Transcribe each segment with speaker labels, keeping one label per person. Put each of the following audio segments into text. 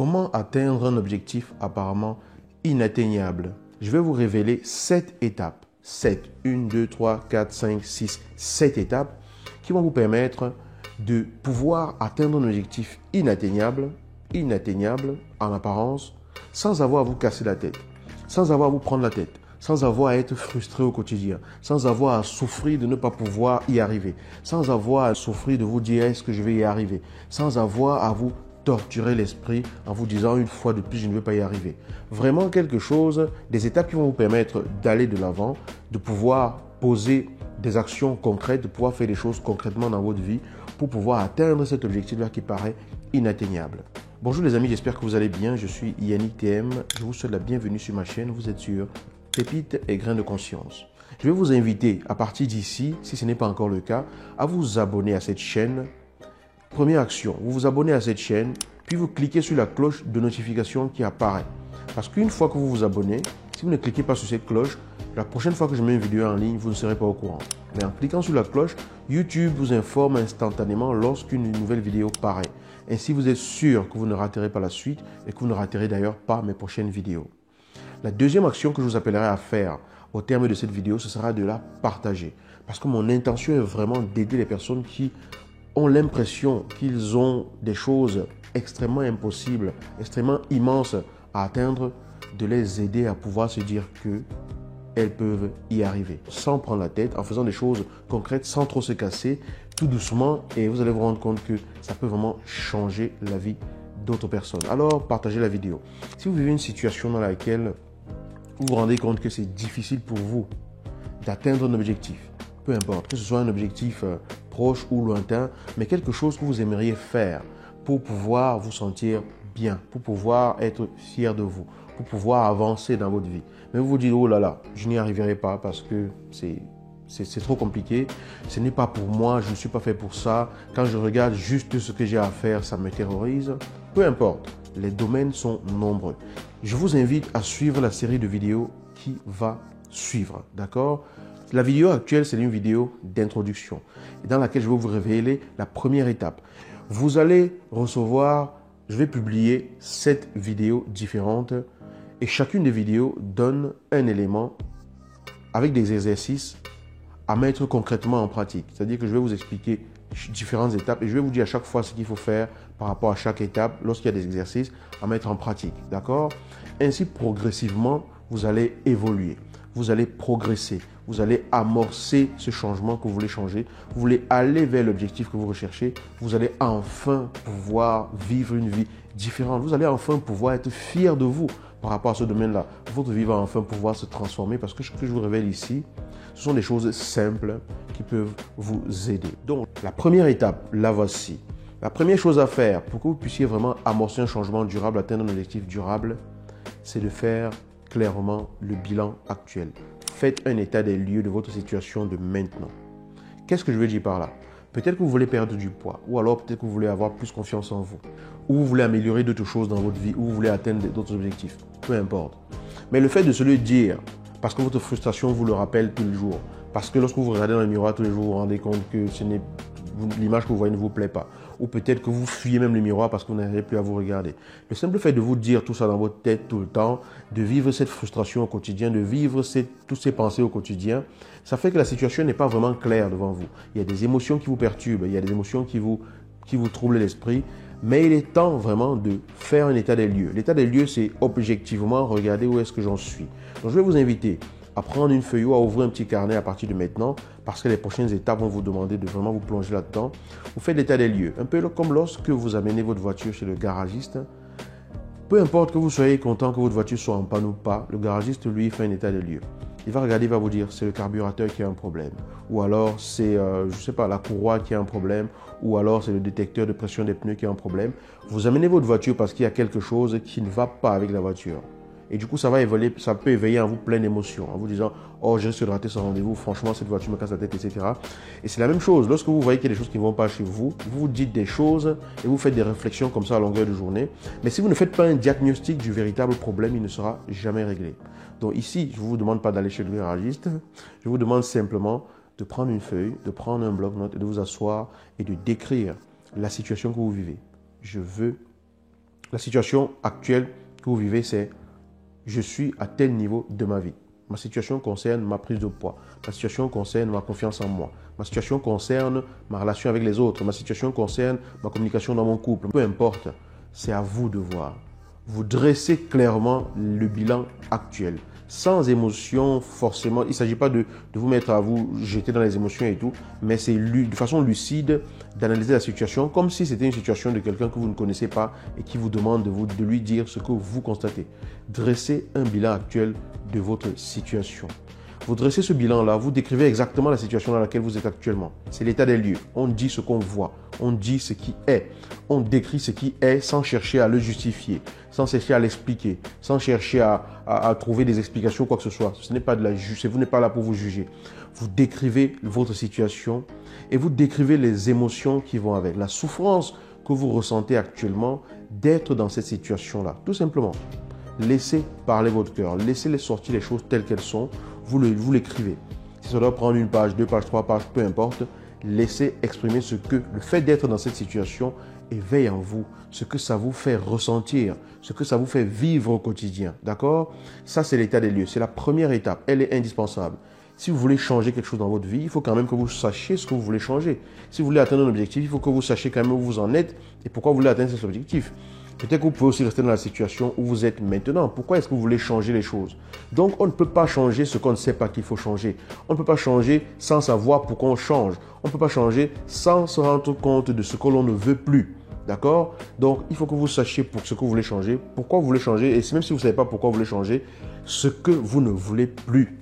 Speaker 1: Comment atteindre un objectif apparemment inatteignable? Je vais vous révéler 7 étapes. 7. 1, 2, 3, 4, 5, 6, 7 étapes qui vont vous permettre de pouvoir atteindre un objectif inatteignable en apparence, sans avoir à vous casser la tête, sans avoir à vous prendre la tête, sans avoir à être frustré au quotidien, sans avoir à souffrir de ne pas pouvoir y arriver, sans avoir à souffrir de vous dire est-ce que je vais y arriver, sans avoir à vous torturer l'esprit en vous disant une fois de plus je ne vais pas y arriver. Vraiment quelque chose, des étapes qui vont vous permettre d'aller de l'avant, de pouvoir poser des actions concrètes, de pouvoir faire des choses concrètement dans votre vie pour pouvoir atteindre cet objectif-là qui paraît inatteignable. Bonjour les amis, j'espère que vous allez bien. Je suis Yannick TM. Je vous souhaite la bienvenue sur ma chaîne. Vous êtes sur Pépites et Grains de Conscience. Je vais vous inviter à partir d'ici, si ce n'est pas encore le cas, à vous abonner à cette chaîne. Première action, vous vous abonnez à cette chaîne, puis vous cliquez sur la cloche de notification qui apparaît. Parce qu'une fois que vous vous abonnez, si vous ne cliquez pas sur cette cloche, la prochaine fois que je mets une vidéo en ligne, vous ne serez pas au courant. Mais en cliquant sur la cloche, YouTube vous informe instantanément lorsqu'une nouvelle vidéo paraît. Ainsi, vous êtes sûr que vous ne raterez pas la suite et que vous ne raterez d'ailleurs pas mes prochaines vidéos. La deuxième action que je vous appellerai à faire au terme de cette vidéo, ce sera de la partager. Parce que mon intention est vraiment d'aider les personnes qui ont l'impression qu'ils ont des choses extrêmement impossibles, extrêmement immenses à atteindre, de les aider à pouvoir se dire qu'elles peuvent y arriver. Sans prendre la tête, en faisant des choses concrètes, sans trop se casser, tout doucement, et vous allez vous rendre compte que ça peut vraiment changer la vie d'autres personnes. Alors, partagez la vidéo. Si vous vivez une situation dans laquelle vous vous rendez compte que c'est difficile pour vous d'atteindre un objectif, peu importe, que ce soit un objectif proche ou lointain, mais quelque chose que vous aimeriez faire pour pouvoir vous sentir bien, pour pouvoir être fier de vous, pour pouvoir avancer dans votre vie. Mais vous vous dites, oh là là, je n'y arriverai pas parce que c'est trop compliqué, ce n'est pas pour moi, je ne suis pas fait pour ça. Quand je regarde juste ce que j'ai à faire, ça me terrorise. Peu importe, les domaines sont nombreux. Je vous invite à suivre la série de vidéos qui va suivre, d'accord? La vidéo actuelle, c'est une vidéo d'introduction dans laquelle je vais vous révéler la première étape. Vous allez recevoir, je vais publier 7 vidéos différentes et chacune des vidéos donne un élément avec des exercices à mettre concrètement en pratique. C'est-à-dire que je vais vous expliquer différentes étapes et je vais vous dire à chaque fois ce qu'il faut faire par rapport à chaque étape lorsqu'il y a des exercices à mettre en pratique. D'accord? Ainsi, progressivement, vous allez évoluer. Vous allez progresser, vous allez amorcer ce changement que vous voulez changer, vous voulez aller vers l'objectif que vous recherchez, vous allez enfin pouvoir vivre une vie différente, vous allez enfin pouvoir être fier de vous par rapport à ce domaine-là. Votre vie va enfin pouvoir se transformer parce que ce que je vous révèle ici, ce sont des choses simples qui peuvent vous aider. Donc, la première étape, la voici. La première chose à faire pour que vous puissiez vraiment amorcer un changement durable, atteindre un objectif durable, c'est de faire clairement le bilan actuel. Faites un état des lieux de votre situation de maintenant. Qu'est-ce que je veux dire par là? Peut-être que vous voulez perdre du poids, ou alors peut-être que vous voulez avoir plus confiance en vous, ou vous voulez améliorer d'autres choses dans votre vie, ou vous voulez atteindre d'autres objectifs. Peu importe. Mais le fait de se le dire, parce que votre frustration vous le rappelle tous les jours, parce que lorsque vous regardez dans le miroir tous les jours, vous vous rendez compte que l'image que vous voyez ne vous plaît pas. Ou peut-être que vous fuyez même le miroir parce que vous n'arrivez plus à vous regarder. Le simple fait de vous dire tout ça dans votre tête tout le temps, de vivre cette frustration au quotidien, de vivre toutes ces pensées au quotidien, ça fait que la situation n'est pas vraiment claire devant vous. Il y a des émotions qui vous perturbent, il y a des émotions qui vous troublent l'esprit, mais il est temps vraiment de faire un état des lieux. L'état des lieux, c'est objectivement regarder où est-ce que j'en suis. Donc je vais vous inviter à prendre une feuille ou à ouvrir un petit carnet à partir de maintenant parce que les prochaines étapes vont vous demander de vraiment vous plonger là-dedans. Vous faites l'état des lieux, un peu comme lorsque vous amenez votre voiture chez le garagiste. Peu importe que vous soyez content que votre voiture soit en panne ou pas, le garagiste, lui, fait un état des lieux. Il va regarder, il va vous dire c'est le carburateur qui a un problème, ou alors c'est, la courroie qui a un problème, ou alors c'est le détecteur de pression des pneus qui a un problème. Vous amenez votre voiture parce qu'il y a quelque chose qui ne va pas avec la voiture. Et du coup, ça peut éveiller en vous plein d'émotions, en vous disant « Oh, j'ai risque de rater ce rendez-vous, franchement, cette voiture me casse la tête, etc. » Et c'est la même chose. Lorsque vous voyez qu'il y a des choses qui ne vont pas chez vous, vous dites des choses et vous faites des réflexions comme ça à longueur de journée. Mais si vous ne faites pas un diagnostic du véritable problème, il ne sera jamais réglé. Donc ici, je ne vous demande pas d'aller chez le garagiste. Je vous demande simplement de prendre une feuille, de prendre un bloc-notes et de vous asseoir et de décrire la situation que vous vivez. Je veux La situation actuelle que vous vivez, c'est je suis à tel niveau de ma vie. Ma situation concerne ma prise de poids. Ma situation concerne ma confiance en moi. Ma situation concerne ma relation avec les autres. Ma situation concerne ma communication dans mon couple. Peu importe, c'est à vous de voir. Vous dressez clairement le bilan actuel. Sans émotion, forcément, il ne s'agit pas de vous mettre à vous jeter dans les émotions et tout, mais c'est de façon lucide d'analyser la situation comme si c'était une situation de quelqu'un que vous ne connaissez pas et qui vous demande de lui dire ce que vous constatez. Dressez un bilan actuel de votre situation. Vous dressez ce bilan-là, vous décrivez exactement la situation dans laquelle vous êtes actuellement. C'est l'état des lieux. On dit ce qu'on voit, on dit ce qui est. On décrit ce qui est sans chercher à le justifier, sans chercher à l'expliquer, sans chercher à trouver des explications, quoi que ce soit. Ce n'est pas de la vous n'êtes pas là pour vous juger. Vous décrivez votre situation et vous décrivez les émotions qui vont avec, la souffrance que vous ressentez actuellement d'être dans cette situation-là. Tout simplement. Laissez parler votre cœur, laissez sortir les choses telles qu'elles sont, vous l'écrivez. Si ça doit prendre une page, 2 pages, 3 pages, peu importe, laissez exprimer ce que le fait d'être dans cette situation éveille en vous, ce que ça vous fait ressentir, ce que ça vous fait vivre au quotidien. D'accord? Ça, c'est l'état des lieux. C'est la première étape. Elle est indispensable. Si vous voulez changer quelque chose dans votre vie, il faut quand même que vous sachiez ce que vous voulez changer. Si vous voulez atteindre un objectif, il faut que vous sachiez quand même où vous en êtes et pourquoi vous voulez atteindre cet objectif. Peut-être que vous pouvez aussi rester dans la situation où vous êtes maintenant. Pourquoi est-ce que vous voulez changer les choses? Donc, on ne peut pas changer ce qu'on ne sait pas qu'il faut changer. On ne peut pas changer sans savoir pourquoi on change. On ne peut pas changer sans se rendre compte de ce que l'on ne veut plus. D'accord? Donc, il faut que vous sachiez pour ce que vous voulez changer, pourquoi vous voulez changer, et même si vous ne savez pas pourquoi vous voulez changer, ce que vous ne voulez plus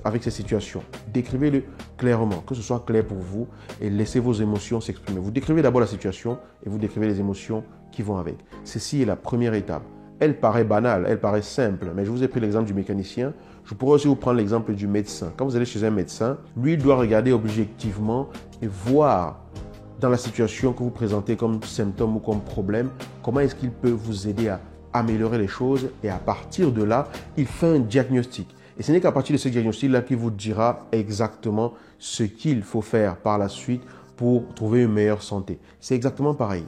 Speaker 1: avec ces situations. Décrivez-le clairement, que ce soit clair pour vous, et laissez vos émotions s'exprimer. Vous décrivez d'abord la situation et vous décrivez les émotions qui vont avec. Ceci est la première étape. Elle paraît banale, elle paraît simple, mais je vous ai pris l'exemple du mécanicien. Je pourrais aussi vous prendre l'exemple du médecin. Quand vous allez chez un médecin, lui, il doit regarder objectivement et voir dans la situation que vous présentez comme symptôme ou comme problème, comment est-ce qu'il peut vous aider à améliorer les choses, et à partir de là, il fait un diagnostic. Et ce n'est qu'à partir de ce diagnostic-là qu'il vous dira exactement ce qu'il faut faire par la suite pour trouver une meilleure santé. C'est exactement pareil.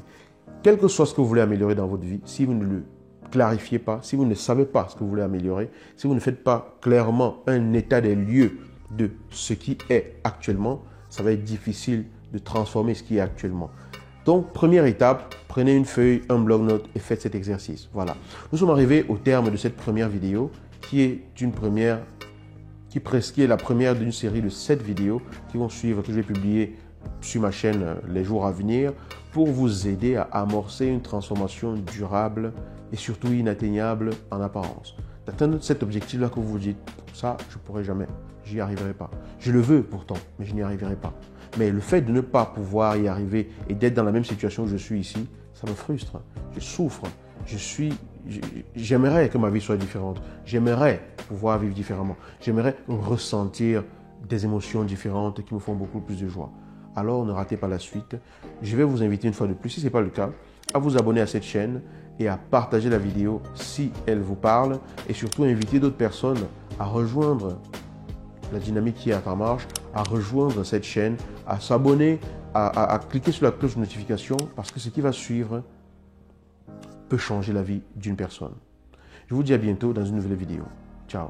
Speaker 1: Quel que soit ce que vous voulez améliorer dans votre vie, si vous ne le clarifiez pas, si vous ne savez pas ce que vous voulez améliorer, si vous ne faites pas clairement un état des lieux de ce qui est actuellement, ça va être difficile de transformer ce qui est actuellement. Donc, première étape, prenez une feuille, un bloc-notes et faites cet exercice. Voilà. Nous sommes arrivés au terme de cette première vidéo qui est la première d'une série de 7 vidéos qui vont suivre, que je vais publier sur ma chaîne les jours à venir pour vous aider à amorcer une transformation durable et surtout inatteignable en apparence. D'atteindre cet objectif-là que vous vous dites, ça, je ne pourrai jamais, j'y arriverai pas. Je le veux pourtant, mais je n'y arriverai pas. Mais le fait de ne pas pouvoir y arriver et d'être dans la même situation où je suis ici, ça me frustre. Je souffre. J'aimerais que ma vie soit différente. J'aimerais pouvoir vivre différemment. J'aimerais ressentir des émotions différentes qui me font beaucoup plus de joie. Alors, ne ratez pas la suite. Je vais vous inviter une fois de plus, si ce n'est pas le cas, à vous abonner à cette chaîne et à partager la vidéo si elle vous parle, et surtout inviter d'autres personnes à rejoindre la dynamique qui est en marche, à rejoindre cette chaîne, à s'abonner, à cliquer sur la cloche de notification, parce que ce qui va suivre peut changer la vie d'une personne. Je vous dis à bientôt dans une nouvelle vidéo. Ciao.